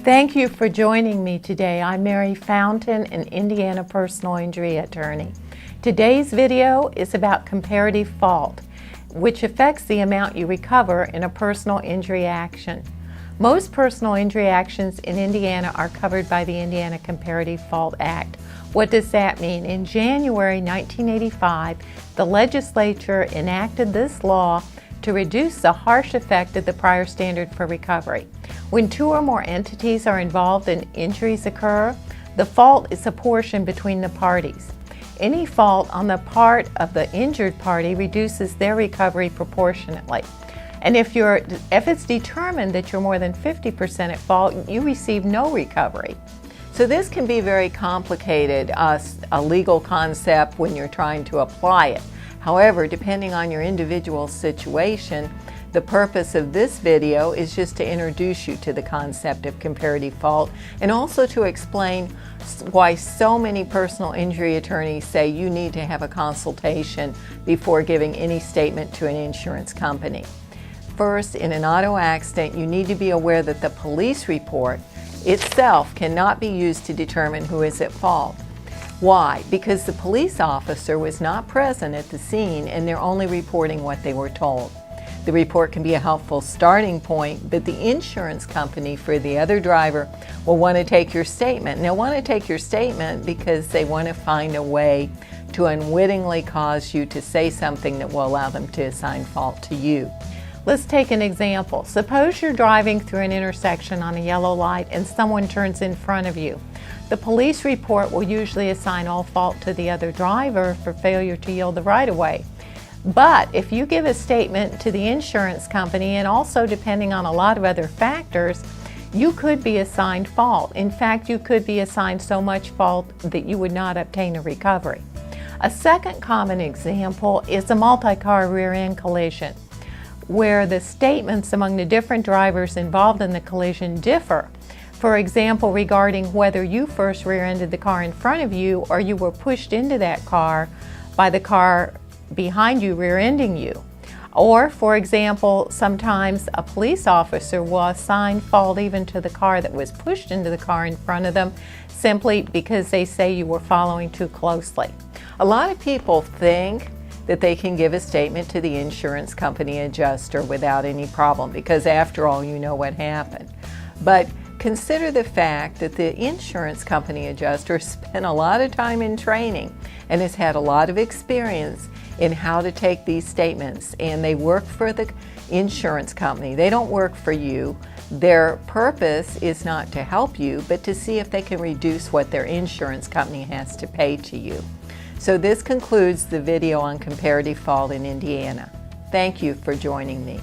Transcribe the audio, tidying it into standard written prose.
Thank you for joining me today. I'm Mary Fountain, an Indiana personal injury attorney. Today's video is about comparative fault, which affects the amount you recover in a personal injury action. Most personal injury actions in Indiana are covered by the Indiana Comparative Fault Act. What does that mean? In January 1985, the legislature enacted this law to reduce the harsh effect of the prior standard for recovery. When two or more entities are involved and injuries occur, the fault is apportioned between the parties. Any fault on the part of the injured party reduces their recovery proportionately. And if it's determined that you're more than 50% at fault, you receive no recovery. So this can be very complicated, a legal concept when you're trying to apply it. However, depending on your individual situation, the purpose of this video is just to introduce you to the concept of comparative fault and also to explain why so many personal injury attorneys say you need to have a consultation before giving any statement to an insurance company. First, in an auto accident, you need to be aware that the police report itself cannot be used to determine who is at fault. Why? Because the police officer was not present at the scene and they're only reporting what they were told. The report can be a helpful starting point, but the insurance company for the other driver will want to take your statement. And they'll want to take your statement because they want to find a way to unwittingly cause you to say something that will allow them to assign fault to you. Let's take an example. Suppose you're driving through an intersection on a yellow light and someone turns in front of you. The police report will usually assign all fault to the other driver for failure to yield the right-of-way. But if you give a statement to the insurance company, and also depending on a lot of other factors, you could be assigned fault. In fact, you could be assigned so much fault that you would not obtain a recovery. A second common example is a multi-car rear-end collision, where the statements among the different drivers involved in the collision differ. For example, regarding whether you first rear-ended the car in front of you or you were pushed into that car by the car behind you rear-ending you. Or, for example, sometimes a police officer will assign fault even to the car that was pushed into the car in front of them simply because they say you were following too closely. A lot of people think that they can give a statement to the insurance company adjuster without any problem because after all, you know what happened. But consider the fact that the insurance company adjuster spent a lot of time in training and has had a lot of experience in how to take these statements, and they work for the insurance company. They don't work for you. Their purpose is not to help you, but to see if they can reduce what their insurance company has to pay to you. So this concludes the video on comparative fault in Indiana. Thank you for joining me.